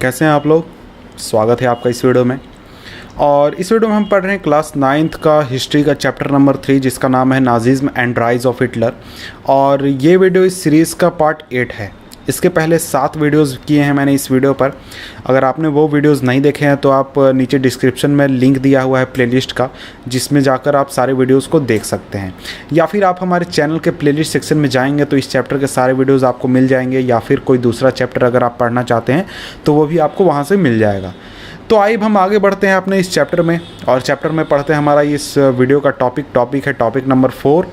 कैसे हैं आप लोग। स्वागत है आपका इस वीडियो में। और इस वीडियो में हम पढ़ रहे हैं क्लास 9th का हिस्ट्री का चैप्टर नंबर 3, जिसका नाम है Nazism and rise of Hitler. और ये वीडियो इस सीरीज़ का पार्ट 8 है। इसके पहले 7 वीडियोस किए हैं मैंने इस वीडियो पर। अगर आपने वो वीडियोस नहीं देखे हैं तो आप नीचे डिस्क्रिप्शन में लिंक दिया हुआ है प्लेलिस्ट का, जिसमें जाकर आप सारे वीडियोस को देख सकते हैं। या फिर आप हमारे चैनल के प्लेलिस्ट सेक्शन में जाएंगे तो इस चैप्टर के सारे वीडियोस आपको मिल जाएंगे, या फिर कोई दूसरा चैप्टर अगर आप पढ़ना चाहते हैं तो वो भी आपको वहाँ से मिल जाएगा। तो आइए हम आगे बढ़ते हैं अपने इस चैप्टर में, और चैप्टर में पढ़ते हैं। हमारा इस वीडियो का टॉपिक है topic number 4,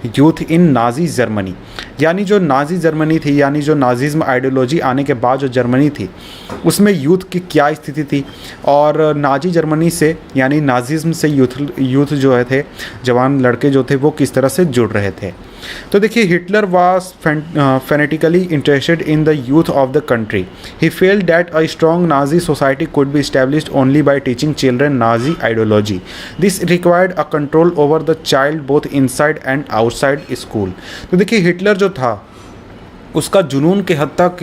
youth in Nazi Germany. यानी जो नाजी जर्मनी थी, यानी जो नाजिज्म आइडियोलॉजी आने के बाद जो जर्मनी थी उसमें यूथ की क्या स्थिति थी, और नाजी जर्मनी से यानी नाजिज्म से यूथ जो है थे, जवान लड़के जो थे वो किस तरह से जुड़ रहे थे। तो देखिए, Hitler was fanatically interested in the youth of the country. He felt that a strong Nazi society could be established only by teaching children Nazi ideology. This required a control over the child both inside and outside school. तो देखिए, Hitler जो था उसका जुनून के हद तक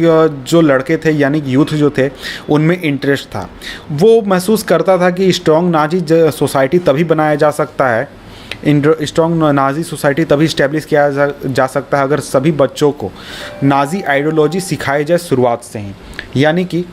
जो लड़के थे यानी यूथ जो थे उनमें इंटरेस्ट था। वो महसूस करता था कि स्ट्रॉन्ग नाजी सोसाइटी तभी बनाया जा सकता है, स्ट्रॉन्ग नाजी सोसाइटी तभी इस्टेब्लिश किया जा सकता है अगर सभी बच्चों को नाजी आइडियोलॉजी सिखाई जाए शुरुआत से ही। यानी कि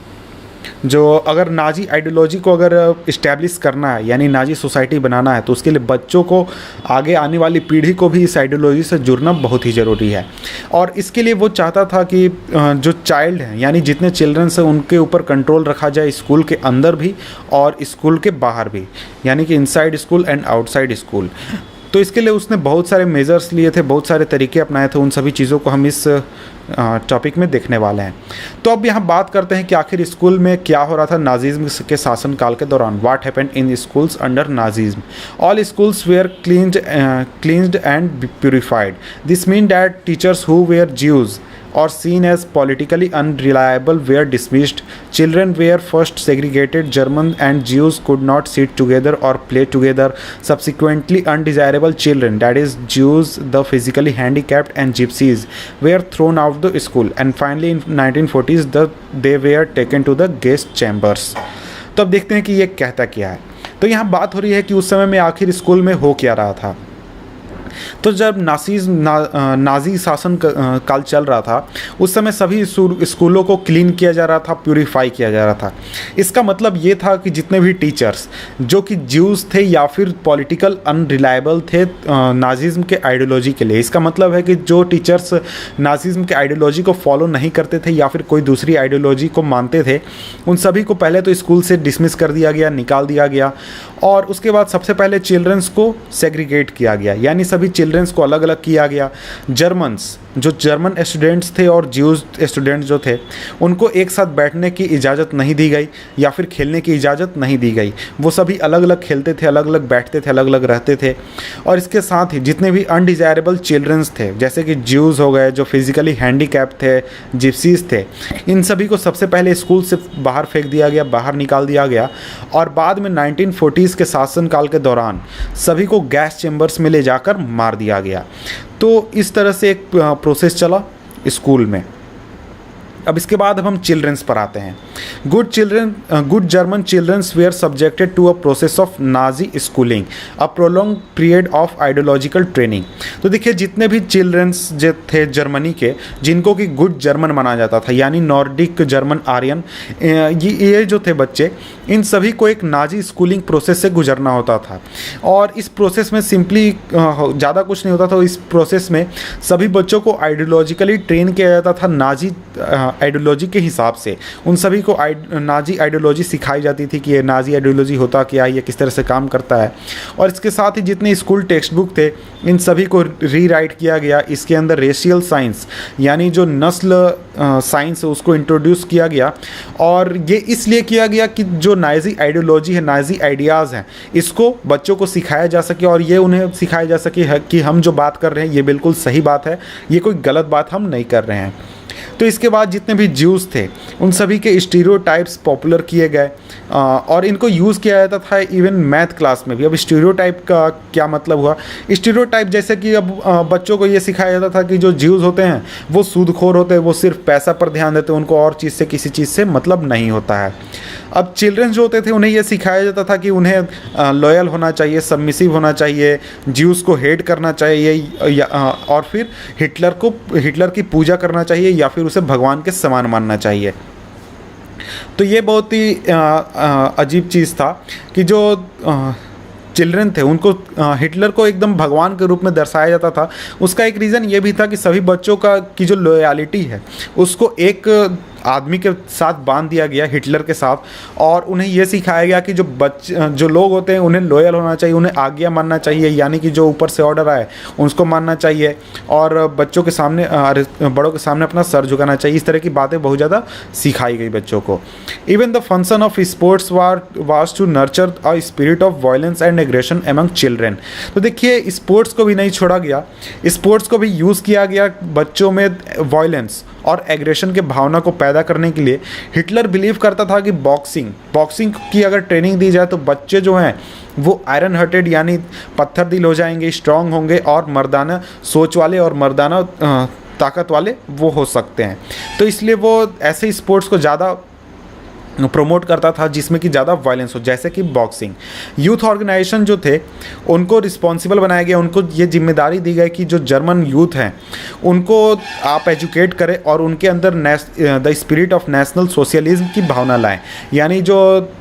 जो अगर नाजी आइडियोलॉजी को अगर इस्टेब्लिश करना है, यानी नाजी सोसाइटी बनाना है, तो उसके लिए बच्चों को, आगे आने वाली पीढ़ी को भी इस आइडियोलॉजी से जुड़ना बहुत ही ज़रूरी है। और इसके लिए वो चाहता था कि जो चाइल्ड हैं यानी जितने चिल्ड्रंस हैं उनके ऊपर कंट्रोल रखा जाए, स्कूल के अंदर भी और स्कूल के बाहर भी, यानी कि inside school and outside school. तो इसके लिए उसने बहुत सारे मेजर्स लिए थे, बहुत सारे तरीके अपनाए थे। उन सभी चीज़ों को हम इस टॉपिक में देखने वाले हैं। तो अब यहाँ बात करते हैं कि आखिर स्कूल में क्या हो रहा था नाजिज्म के शासनकाल के दौरान। What happened in schools under Nazism. All schools were cleansed and purified. This mean that teachers who were Jews or seen as politically unreliable were dismissed. Children were first segregated. German and Jews could not sit together or play together. Subsequently, undesirable children, that is Jews, the physically handicapped and gypsies, were thrown out the school. And finally, in 1940s, they were taken to the gas chambers. तो अब देखते हैं कि ये कहता क्या है। तो यहाँ बात हो रही है कि उस समय में आखिर स्कूल में हो क्या रहा था। तो जब नाजी शासन काल चल रहा था उस समय सभी स्कूलों को क्लीन किया जा रहा था, प्यूरिफाई किया जा रहा था। इसका मतलब ये था कि जितने भी टीचर्स जो कि ज्यूज थे या फिर पॉलिटिकल अनरिलायबल थे नाजिज्म के आइडियोलॉजी के लिए, इसका मतलब है कि जो टीचर्स नाजिज्म के आइडियोलॉजी को फॉलो नहीं करते थे या फिर कोई दूसरी आइडियोलॉजी को मानते थे, उन सभी को पहले तो स्कूल से डिसमिस कर दिया गया, निकाल दिया गया। और उसके बाद सबसे पहले चिल्ड्रंस को सेग्रीगेट किया गया, यानी सभी चिल्ड्रंस को अलग अलग किया गया। जर्मन्स, जो जर्मन स्टूडेंट्स थे और ज्यूज स्टूडेंट्स जो थे, उनको एक साथ बैठने की इजाज़त नहीं दी गई या फिर खेलने की इजाज़त नहीं दी गई। वो सभी अलग अलग खेलते थे, अलग अलग बैठते थे, अलग अलग रहते थे। और इसके साथ ही जितने भी अनडिज़ायरेबल चिल्ड्रंस थे, जैसे कि ज्यूज़ हो गए, जो फिजिकली हैंडीकैप थे, जिप्सीज थे, इन सभी को सबसे पहले स्कूल से बाहर फेंक दिया गया, बाहर निकाल दिया गया। और बाद में 1940s के शासनकाल के दौरान सभी को गैस चेम्बर्स में ले जाकर मार दिया गया। तो इस तरह से एक प्रोसेस चला स्कूल में। अब इसके बाद हम चिल्ड्रंस पर आते हैं। Good German childrens were subjected to a process of Nazi schooling, a prolonged period of ideological training. तो देखिए, जितने भी चिल्ड्रंस जो थे जर्मनी के, जिनको कि गुड जर्मन माना जाता था, यानी नॉर्डिक जर्मन आर्यन, ये जो थे बच्चे, इन सभी को एक नाजी स्कूलिंग प्रोसेस से गुजरना होता था। और इस प्रोसेस में सिंपली ज़्यादा कुछ नहीं होता था। इस प्रोसेस में सभी बच्चों को आइडियोलॉजिकली ट्रेन किया जाता था नाजी आइडियोलॉजी के हिसाब से। उन सभी को नाजी आइडियोलॉजी सिखाई जाती थी कि ये नाजी आइडियोलॉजी होता क्या है, ये किस तरह से काम करता है। और इसके साथ ही जितने स्कूल टेक्स्ट बुक थे, इन सभी को रीराइट किया गया। इसके अंदर रेशियल साइंस यानी जो नस्ल साइंस है उसको इंट्रोड्यूस किया गया। और ये इसलिए किया गया कि जो नाजी आइडियोलॉजी है, नाजी आइडियाज़ हैं, इसको बच्चों को सिखाया जा सके और ये उन्हें सिखाया जा सके कि हम जो बात कर रहे हैं ये बिल्कुल सही बात है, ये कोई गलत बात हम नहीं कर रहे हैं। तो इसके बाद जितने भी ज्यूस थे उन सभी के स्टीरियोटाइप्स पॉपुलर किए गए और इनको यूज़ किया जाता था इवन मैथ क्लास में भी। अब स्टीरियोटाइप का क्या मतलब हुआ? स्टीरियोटाइप जैसे कि अब बच्चों को ये सिखाया जाता था कि जो ज्यूस होते हैं वो सूदखोर होते हैं, वो सिर्फ पैसा पर ध्यान देते हैं, उनको और चीज़ से किसी चीज़ से मतलब नहीं होता है। अब चिल्ड्रन जो होते थे उन्हें ये सिखाया जाता था कि उन्हें लॉयल होना चाहिए, सबमिसिव होना चाहिए, ज्यूस को हेट करना चाहिए और फिर हिटलर की पूजा करना चाहिए या फिर उसे भगवान के समान मानना चाहिए। तो ये बहुत ही अजीब चीज़ था कि जो चिल्ड्रन थे उनको हिटलर को एकदम भगवान के रूप में दर्शाया जाता था। उसका एक रीज़न ये भी था कि सभी बच्चों की जो लॉयल्टी है उसको एक आदमी के साथ बांध दिया गया, हिटलर के साथ, और उन्हें यह सिखाया गया कि जो लोग होते हैं उन्हें लॉयल होना चाहिए, उन्हें आज्ञा मानना चाहिए, यानी कि जो ऊपर से ऑर्डर आए उसको मानना चाहिए और बच्चों के सामने बड़ों के सामने अपना सर झुकाना चाहिए। इस तरह की बातें बहुत ज़्यादा सिखाई गई बच्चों को। Even the function of sports was to nurture a spirit of violence and aggression among children. तो देखिए स्पोर्ट्स को भी नहीं छोड़ा गया, स्पोर्ट्स को भी यूज़ किया गया बच्चों में वायलेंस और एग्रेशन के भावना को पैदा करने के लिए। हिटलर बिलीव करता था कि बॉक्सिंग की अगर ट्रेनिंग दी जाए तो बच्चे जो हैं वो आयरन हार्टेड यानी पत्थर दिल हो जाएंगे, स्ट्रांग होंगे और मर्दाना सोच वाले और मर्दाना ताकत वाले वो हो सकते हैं। तो इसलिए वो ऐसे स्पोर्ट्स को ज़्यादा प्रमोट करता था जिसमें कि ज़्यादा वायलेंस हो, जैसे कि बॉक्सिंग। यूथ ऑर्गेनाइजेशन जो थे उनको रिस्पॉन्सिबल बनाया गया, उनको ये जिम्मेदारी दी गई कि जो जर्मन यूथ हैं उनको आप एजुकेट करें और उनके अंदर the spirit of national socialism की भावना लाएं, यानी जो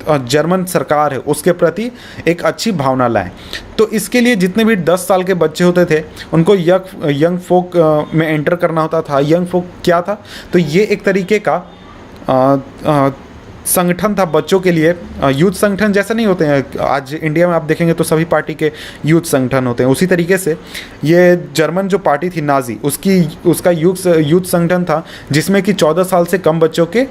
जर्मन सरकार है उसके प्रति एक अच्छी भावना लाएं। तो इसके लिए जितने भी 10 साल के बच्चे होते थे उनको यंग फोक में एंटर करना होता था। यंग फोक क्या था? तो ये एक तरीके का संगठन था बच्चों के लिए। यूथ संगठन जैसे नहीं होते हैं आज इंडिया में आप देखेंगे तो सभी पार्टी के यूथ संगठन होते हैं, उसी तरीके से ये जर्मन जो पार्टी थी नाजी उसका यूथ संगठन था जिसमें कि 14 साल से कम बच्चों के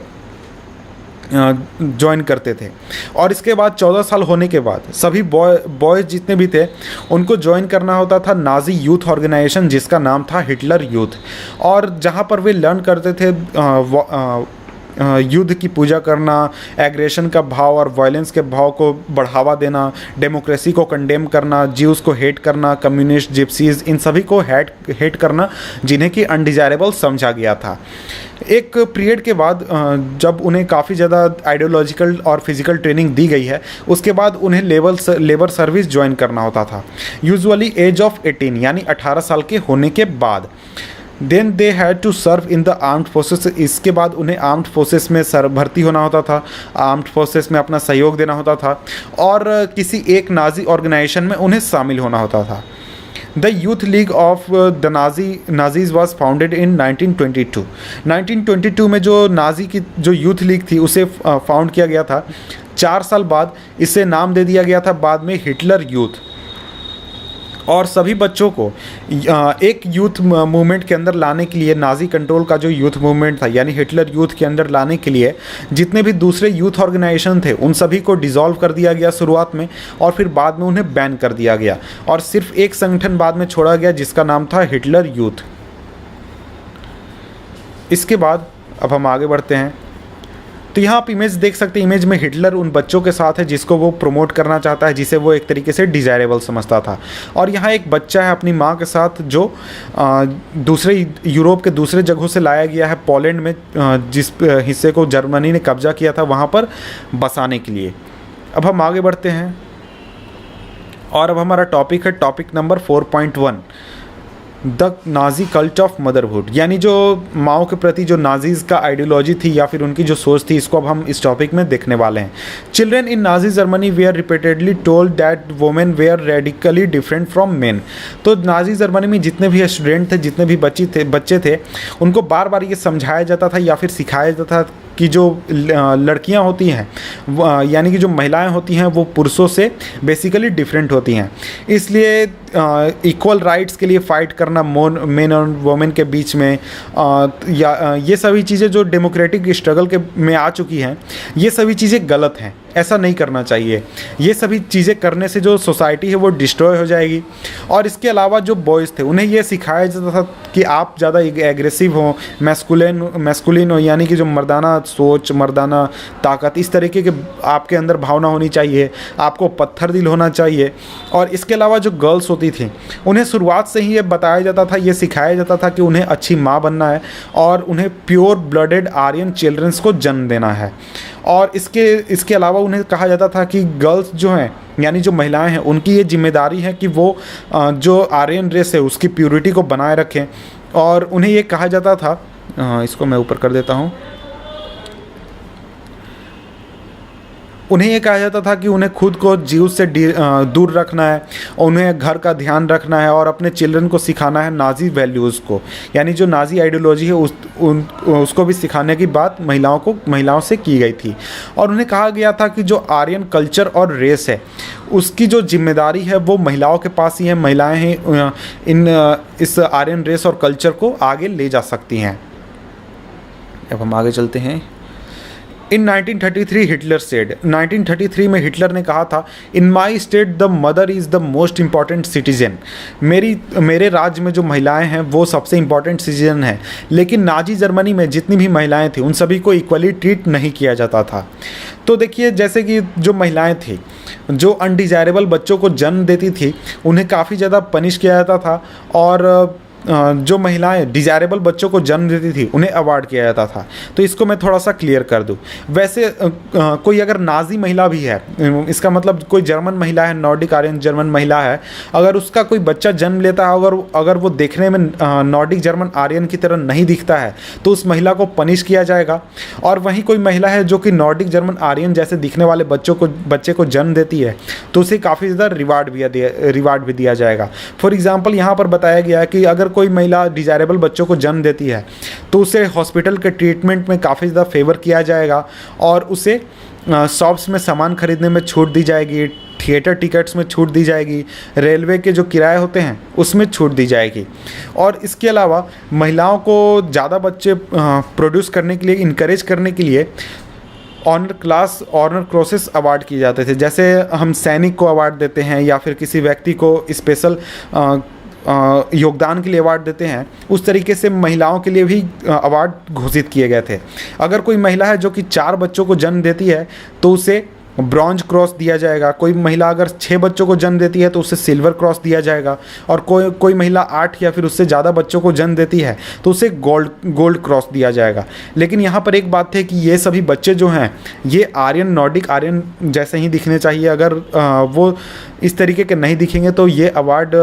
ज्वाइन करते थे। और इसके बाद 14 साल होने के बाद सभी बॉयज़ जितने भी थे उनको ज्वाइन करना होता था नाजी यूथ ऑर्गेनाइजेशन जिसका नाम था हिटलर यूथ। और जहाँ पर वे लर्न करते थे युद्ध की पूजा करना, एग्रेशन का भाव और वायलेंस के भाव को बढ़ावा देना, डेमोक्रेसी को कंडेम करना, ज्यूज को हेट करना, कम्युनिस्ट, जिप्सीज, इन सभी को हेट करना जिन्हें कि अनडिजायरेबल समझा गया था। एक पीरियड के बाद जब उन्हें काफ़ी ज़्यादा आइडियोलॉजिकल और फिजिकल ट्रेनिंग दी गई है उसके बाद उन्हें लेबर सर्विस ज्वाइन करना होता था, यूजुअली एज ऑफ 18 यानी 18 साल के होने के बाद। Then they had to serve in the armed forces. इसके बाद उन्हें आर्म्ड फोर्सेस में भर्ती होना होता था, आर्म्ड फोर्सेस में अपना सहयोग देना होता था और किसी एक नाजी ऑर्गेनाइजेशन में उन्हें शामिल होना होता था। The youth league of the Nazis was founded in 1922। 1922 में जो नाजी की जो यूथ लीग थी उसे फाउंड किया गया था। 4 साल बाद इसे नाम दे दिया गया था बाद में हिटलर यूथ। और सभी बच्चों को एक यूथ मूवमेंट के अंदर लाने के लिए, नाजी कंट्रोल का जो यूथ मूवमेंट था यानी हिटलर यूथ के अंदर लाने के लिए जितने भी दूसरे यूथ ऑर्गेनाइजेशन थे उन सभी को डिसॉल्व कर दिया गया शुरुआत में और फिर बाद में उन्हें बैन कर दिया गया और सिर्फ एक संगठन बाद में छोड़ा गया जिसका नाम था हिटलर यूथ। इसके बाद अब हम आगे बढ़ते हैं तो यहाँ आप इमेज देख सकते हैं। इमेज में हिटलर उन बच्चों के साथ है जिसको वो प्रमोट करना चाहता है, जिसे वो एक तरीके से डिज़ायरेबल समझता था। और यहाँ एक बच्चा है अपनी माँ के साथ जो दूसरे यूरोप के दूसरे जगहों से लाया गया है पोलैंड में, जिस हिस्से को जर्मनी ने कब्जा किया था वहाँ पर बसाने के लिए। अब हम आगे बढ़ते हैं और अब हमारा टॉपिक है topic number 4.1 the Nazi cult of motherhood, यानी जो माओ के प्रति जो नाजीज़ का आइडियोलॉजी थी या फिर उनकी जो सोच थी, इसको अब हम इस टॉपिक में देखने वाले हैं। Children in Nazi Germany were repeatedly told that women were radically different from men. तो नाजी जर्मनी में जितने भी स्टूडेंट थे, जितने भी बच्चे थे उनको बार बार ये समझाया जाता था या फिर सिखाया जाता था कि जो लड़कियां होती हैं यानी कि जो महिलाएं होती हैं वो पुरुषों से बेसिकली डिफरेंट होती हैं, इसलिए इक्वल राइट्स के लिए फ़ाइट करना मेन और वुमेन के बीच में या ये सभी चीज़ें जो डेमोक्रेटिक स्ट्रगल के में आ चुकी हैं ये सभी चीज़ें गलत हैं। ऐसा नहीं करना चाहिए। ये सभी चीज़ें करने से जो सोसाइटी है वो डिस्ट्रॉय हो जाएगी। और इसके अलावा जो बॉयज़ थे उन्हें ये सिखाया जाता था कि आप ज़्यादा एग्रेसिव हो, मैस्कुलिन हो, यानी कि जो मर्दाना सोच, मर्दाना ताकत, इस तरीके के आपके अंदर भावना होनी चाहिए, आपको पत्थर दिल होना चाहिए। और इसके अलावा जो गर्ल्स होती थी उन्हें शुरुआत से ही ये बताया जाता था, ये सिखाया जाता था कि उन्हें अच्छी माँ बनना है और उन्हें प्योर ब्लडेड आर्यन चिल्ड्रंस को जन्म देना है। और इसके अलावा उन्हें कहा जाता था कि गर्ल्स जो हैं, यानी जो महिलाएं हैं, उनकी ये जिम्मेदारी है कि वो जो आर्यन रेस है उसकी प्योरिटी को बनाए रखें। और उन्हें ये कहा जाता था, इसको मैं ऊपर कर देता हूँ, उन्हें ये कहा जाता था कि उन्हें खुद को जीव से दूर रखना है, उन्हें घर का ध्यान रखना है और अपने चिल्ड्रन को सिखाना है नाजी वैल्यूज़ को, यानी जो नाजी आइडियोलॉजी है उसको भी सिखाने की बात महिलाओं से की गई थी। और उन्हें कहा गया था कि जो आर्यन कल्चर और रेस है उसकी जो जिम्मेदारी है वो महिलाओं के पास ही है, महिलाएं ही इस आर्यन रेस और कल्चर को आगे ले जा सकती हैं। अब हम आगे चलते हैं। इन 1933 हिटलर सेड, 1933 में हिटलर ने कहा था, in my state the mother is the most important citizen. मेरे राज्य में जो महिलाएं हैं वो सबसे इम्पॉर्टेंट सिटीजन हैं। लेकिन नाजी जर्मनी में जितनी भी महिलाएं थी उन सभी को इक्वली ट्रीट नहीं किया जाता था। तो देखिए, जैसे कि जो महिलाएं थी जो अनडिजायरेबल बच्चों को जन्म देती थी उन्हें काफ़ी ज़्यादा पनिश किया जाता था, और जो महिलाएं डिजायरेबल बच्चों को जन्म देती थी उन्हें अवार्ड किया जाता था। तो इसको मैं थोड़ा सा क्लियर कर दूं। वैसे कोई अगर नाजी महिला भी है, इसका मतलब कोई जर्मन महिला है, नॉर्डिक आर्यन जर्मन महिला है, अगर उसका कोई बच्चा जन्म लेता है, अगर वो देखने में नॉर्डिक जर्मन आर्यन की तरह नहीं दिखता है तो उस महिला को पनिश किया जाएगा। और वहीं कोई महिला है जो कि नॉर्डिक जर्मन आर्यन जैसे दिखने वाले बच्चे को जन्म देती है तो उसे काफ़ी ज़्यादा रिवार्ड भी दिया जाएगा। फॉर एग्जाम्पल, यहाँ पर बताया गया है कि अगर कोई महिला डिजायरेबल बच्चों को जन्म देती है तो उसे हॉस्पिटल के ट्रीटमेंट में काफ़ी ज़्यादा फेवर किया जाएगा और उसे शॉप्स में सामान खरीदने में छूट दी जाएगी, थिएटर टिकट्स में छूट दी जाएगी, रेलवे के जो किराए होते हैं उसमें छूट दी जाएगी। और इसके अलावा महिलाओं को ज़्यादा बच्चे प्रोड्यूस करने के लिए, इनकरेज करने के लिए ऑनर क्रॉसेस अवार्ड किए जाते थे। जैसे हम सैनिक को अवार्ड देते हैं या फिर किसी व्यक्ति को स्पेशल योगदान के लिए अवार्ड देते हैं, उस तरीके से महिलाओं के लिए भी अवार्ड घोषित किए गए थे। अगर कोई महिला है जो कि 4 बच्चों को जन्म देती है तो उसे ब्रॉन्ज क्रॉस दिया जाएगा। कोई महिला अगर 6 बच्चों को जन्म देती है तो उसे सिल्वर क्रॉस दिया जाएगा। और कोई महिला 8 या फिर उससे ज़्यादा बच्चों को जन्म देती है तो उसे गोल्ड क्रॉस दिया जाएगा। लेकिन यहाँ पर एक बात है कि ये सभी बच्चे जो हैं ये नॉर्डिक आर्यन जैसे ही दिखने चाहिए। अगर वो इस तरीके के नहीं दिखेंगे तो ये अवार्ड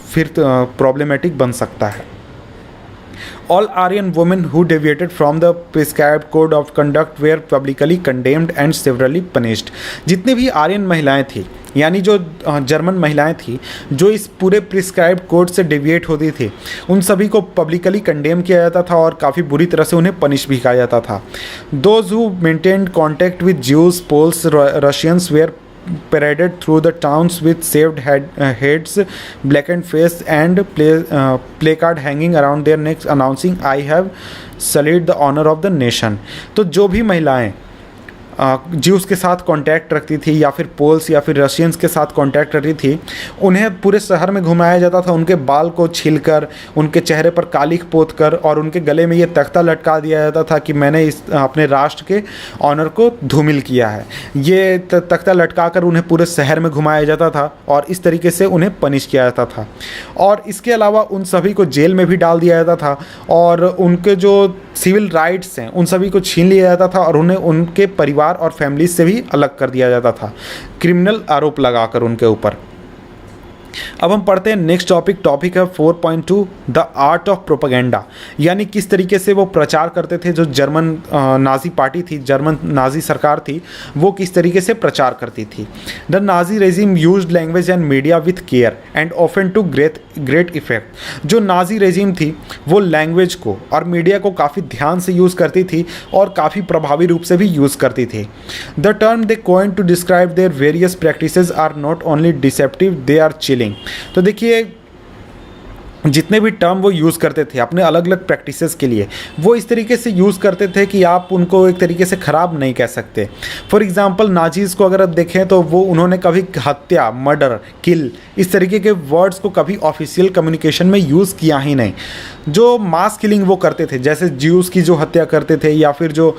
फिर प्रॉब्लमेटिक बन सकता है। All Aryan women who deviated from the prescribed code of conduct were publicly condemned and severely punished। जितनी भी आर्यन महिलाएं थी, यानी जो जर्मन महिलाएं थी जो इस पूरे प्रिस्क्राइब्ड कोड से डेविएट होती थी, उन सभी को पब्लिकली कंडेम किया जाता था और काफ़ी बुरी तरह से उन्हें पनिश भी किया जाता था। Those who maintained contact with Jews, Poles, Russians were paraded through the towns with shaved heads, blackened face and placard hanging around their necks announcing I have sullied the honor of the nation। तो जो भी महिलाएं juice के साथ contact रखती थी या फिर पोल्स या फिर रशियंस के साथ कांटेक्ट रखती थी, उन्हें पूरे शहर में घुमाया जाता था। उनके बाल को छीलकर, उनके चेहरे पर कालिख पोतकर और उनके गले में ये तख्ता लटका दिया जाता था कि मैंने अपने राष्ट्र के ऑनर को धूमिल किया है। ये तख्ता लटका कर उन्हें पूरे शहर में घुमाया जाता था और इस तरीके से उन्हें पनिश किया जाता था। और इसके अलावा उन सभी को जेल में भी डाल दिया जाता था और उनके जो सिविल राइट्स हैं उन सभी को छीन लिया जाता था और उन्हें उनके परिवार और फैमिली से भी अलग कर दिया जाता था, क्रिमिनल आरोप लगाकर उनके ऊपर। अब हम पढ़ते हैं नेक्स्ट टॉपिक है 4.2 द आर्ट ऑफ प्रोपेगेंडा, यानी किस तरीके से वो प्रचार करते थे। जो जर्मन नाजी पार्टी थी, जर्मन नाजी सरकार थी, वो किस तरीके से प्रचार करती थी। The Nazi regime used language and media with care and often to great effect. जो नाजी रेजिम थी वो लैंग्वेज को और मीडिया को काफ़ी ध्यान से यूज़ करती थी और काफ़ी प्रभावी रूप से भी यूज़ करती थी। The term they coin to describe their various practices are not only deceptive, they are chilling. तो देखिए, जितने भी टर्म वो यूज़ करते थे अपने अलग अलग प्रैक्टिसेस के लिए, वो इस तरीके से यूज़ करते थे कि आप उनको एक तरीके से ख़राब नहीं कह सकते। फॉर एग्ज़ाम्पल नाजीज़ को अगर आप देखें तो वो उन्होंने कभी हत्या, मर्डर, किल इस तरीके के वर्ड्स को कभी ऑफिशियल कम्युनिकेशन में यूज़ किया ही नहीं। जो मास किलिंग वो करते थे, जैसे ज्यूज़ की जो हत्या करते थे, या फिर जो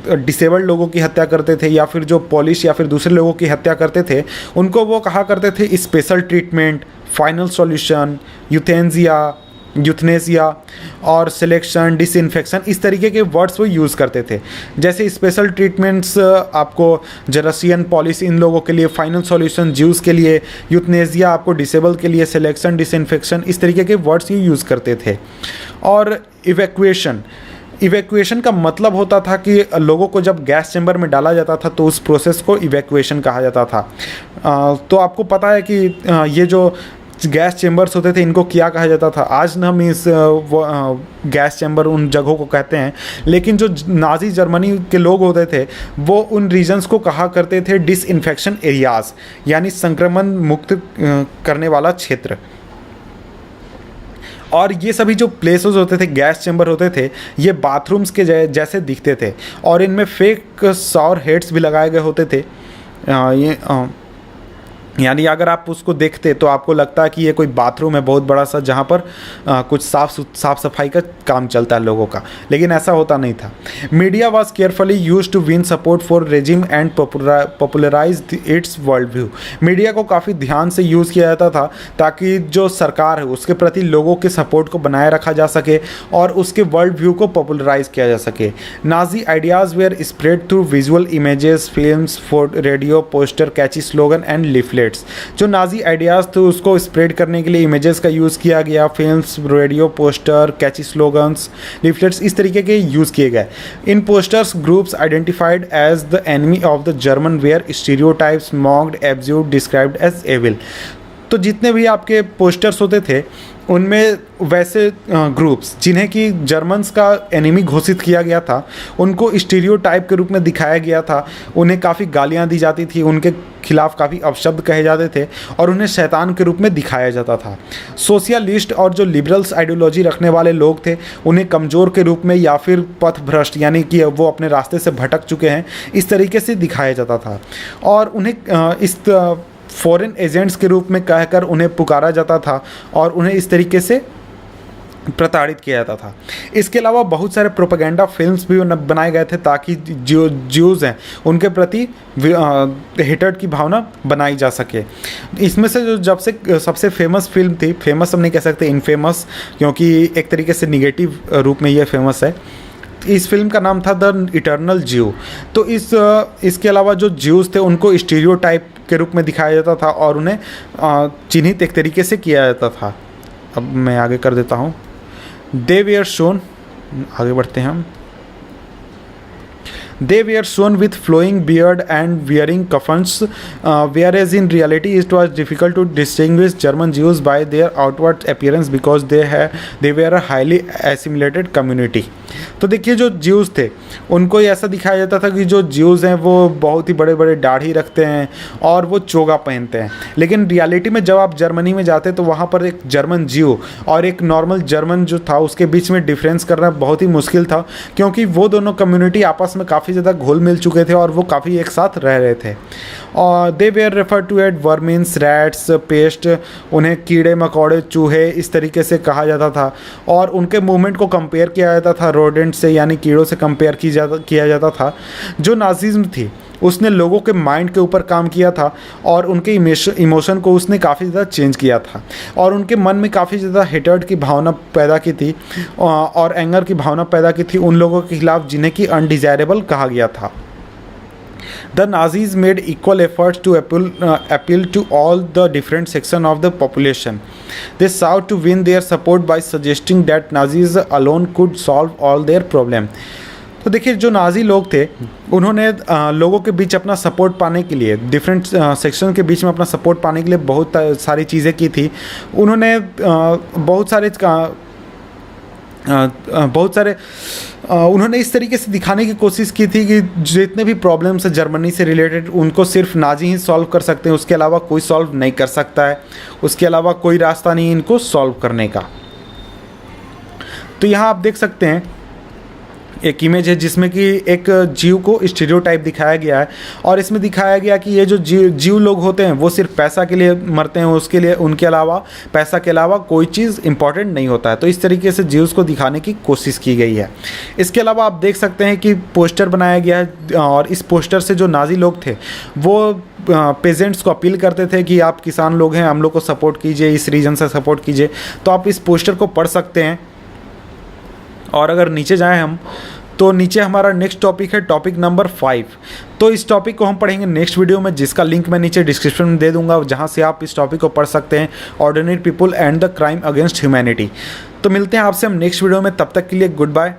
डिसेबल्ड लोगों की हत्या करते थे, या फिर जो पॉलिश या फिर दूसरे लोगों की हत्या करते थे, उनको वो कहा करते थे special treatment, final solution, euthanasia और सिलेक्शन, डिसइंफेक्शन, इस तरीके के वर्ड्स वो यूज़ करते थे। जैसे स्पेशल ट्रीटमेंट्स आपको जरासियन, पॉलिश इन लोगों के लिए, फाइनल सॉल्यूशन ज्यूज़ के लिए, यूथनेसिया आपको डिसेबल के लिए, सिलेक्शन, डिसइंफेक्शन, इस तरीके के वर्ड्स ये यूज़ करते थे। और इवैक्यूएशन का मतलब होता था कि लोगों को जब गैस चैम्बर में डाला जाता था तो उस प्रोसेस को इवैक्यूएशन कहा जाता था। तो आपको पता है कि ये जो गैस चैम्बर्स होते थे इनको क्या कहा जाता था। आज न हम इस गैस चैम्बर उन जगहों को कहते हैं, लेकिन जो नाजी जर्मनी के लोग होते थे वो उन रीजन्स को कहा करते थे डिसइंफेक्शन एरियाज़, यानी संक्रमण मुक्त करने वाला क्षेत्र। और ये सभी जो प्लेसेस होते थे, गैस चैम्बर होते थे, ये बाथरूम्स के जैसे दिखते थे और इनमें फेक शॉवर हेड्स भी लगाए गए होते थे। यानी अगर आप उसको देखते तो आपको लगता है कि ये कोई बाथरूम है बहुत बड़ा सा, जहाँ पर कुछ साफ सफाई का काम चलता है लोगों का, लेकिन ऐसा होता नहीं था। Media was carefully use to win support for regime and popularise its world view. Media को काफ़ी ध्यान से यूज़ किया जाता था ताकि जो सरकार है उसके प्रति लोगों के सपोर्ट को बनाए रखा जा सके और उसके वर्ल्ड व्यू को पॉपुलराइज किया जा सके। Nazi ideas were spread through visual images, films, radio, poster, catchy slogan and leaflet. जो नाजी आइडियाज़ थे उसको स्प्रेड करने के लिए इमेजेस का यूज़ किया गया, films, radio, poster, catchy slogans, leaflets, इस तरीके के यूज़ किए गए। In posters groups identified as the enemy of the German were stereotypes mocked, abused, described as evil. तो जितने भी आपके पोस्टर्स होते थे उनमें वैसे ग्रुप्स जिन्हें कि जर्मन्स का एनिमी घोषित किया गया था उनको स्टीरियोटाइप के रूप में दिखाया गया था। उन्हें काफ़ी गालियां दी जाती थी, उनके खिलाफ काफ़ी अपशब्द कहे जाते थे और उन्हें शैतान के रूप में दिखाया जाता था। सोशलिस्ट और जो लिबरल्स आइडियोलॉजी रखने वाले लोग थे उन्हें कमज़ोर के रूप में या फिर पथभ्रष्ट, यानी कि वो अपने रास्ते से भटक चुके हैं, इस तरीके से दिखाया जाता था। और उन्हें इस फॉरेन एजेंट्स के रूप में कहकर उन्हें पुकारा जाता था और उन्हें इस तरीके से प्रताड़ित किया जाता था। इसके अलावा बहुत सारे प्रोपेगेंडा फिल्म्स भी बनाए गए थे ताकि जो ज्यूज़ हैं उनके प्रति हेटर्ड की भावना बनाई जा सके। इसमें से जो जब से सबसे फेमस फिल्म थी, फेमस हम नहीं कह सकते, इनफेमस, क्योंकि एक तरीके से निगेटिव रूप में यह फेमस है। इस फिल्म का नाम था द इटर्नल ज्यू। तो इसके अलावा जो ज्यूज़ थे उनको स्टीरियोटाइप के रूप में दिखाया जाता था और उन्हें चिन्हित एक तरीके से किया जाता था। अब मैं आगे कर देता हूँ। दे वेयर शोन, आगे बढ़ते हैं हम। They were shown with flowing beard and wearing kaffans, whereas in reality it was difficult to distinguish German Jews by their outward appearance because they were a highly assimilated community. तो देखिए जो Jews थे उनको ऐसा दिखाया जाता था कि जो ज्यूज़ हैं वो बहुत ही बड़े बड़े दाढ़ी रखते हैं और वो चोगा पहनते हैं, लेकिन रियलिटी में जब आप जर्मनी में जाते तो वहाँ पर एक जर्मन ज्यू और एक नॉर्मल जर्मन जो था उसके बीच में डिफरेंस करना बहुत ही मुश्किल था, क्योंकि वो दोनों कम्युनिटी आपस में काफ़ी ज़्यादा घुल मिल चुके थे और वो काफ़ी एक साथ रह रहे थे। और they were refer to as vermins, rats, pest, उन्हें कीड़े मकोड़े, चूहे इस तरीके से कहा जाता था और उनके मूवमेंट को कंपेयर किया जाता था रोडेंट से, यानी कीड़ों से कंपेयर किया जाता था। जो नाजिज्म थी उसने लोगों के माइंड के ऊपर काम किया था और उनके इमोशन को उसने काफ़ी ज़्यादा चेंज किया था और उनके मन में काफ़ी ज़्यादा हेटर्ड की भावना पैदा की थी और एंगर की भावना पैदा की थी उन लोगों के खिलाफ जिन्हें कि अनडिजायरेबल कहा गया था। The Nazis made equal efforts to appeal to all the different sections of the population. They sought to win their support by suggesting that Nazis alone could solve all their problems. तो देखिए जो Nazi लोग थे उन्होंने लोगों के बीच अपना support पाने के लिए, डिफरेंट सेक्शन के बीच में अपना सपोर्ट पाने के लिए बहुत सारी चीज़ें की थी। उन्होंने बहुत सारे बहुत सारे उन्होंने इस तरीके से दिखाने की कोशिश की थी कि जितने भी प्रॉब्लम्स है जर्मनी से रिलेटेड उनको सिर्फ नाजी ही सॉल्व कर सकते हैं, उसके अलावा कोई सॉल्व नहीं कर सकता है, उसके अलावा कोई रास्ता नहीं इनको सॉल्व करने का। तो यहाँ आप देख सकते हैं एक इमेज है जिसमें कि एक जीव को स्टीरियोटाइप दिखाया गया है और इसमें दिखाया गया कि ये जो जीव लोग होते हैं वो सिर्फ पैसा के लिए मरते हैं, उसके लिए उनके अलावा पैसा के अलावा कोई चीज़ इंपॉर्टेंट नहीं होता है। तो इस तरीके से जीव्स को दिखाने की कोशिश की गई है। इसके अलावा आप देख सकते हैं कि पोस्टर बनाया गया है और इस पोस्टर से जो नाजी लोग थे वो पेजेंट्स को अपील करते थे कि आप किसान लोग हैं, हम लोग को सपोर्ट कीजिए, इस रीजन से सपोर्ट कीजिए। तो आप इस पोस्टर को पढ़ सकते हैं। और अगर नीचे जाएं हम तो नीचे हमारा नेक्स्ट टॉपिक है टॉपिक नंबर 5। तो इस टॉपिक को हम पढ़ेंगे नेक्स्ट वीडियो में, जिसका लिंक मैं नीचे डिस्क्रिप्शन में दे दूंगा, जहां से आप इस टॉपिक को पढ़ सकते हैं, ordinary people and the crime against humanity. तो मिलते हैं आपसे हम नेक्स्ट वीडियो में, तब तक के लिए गुड बाय।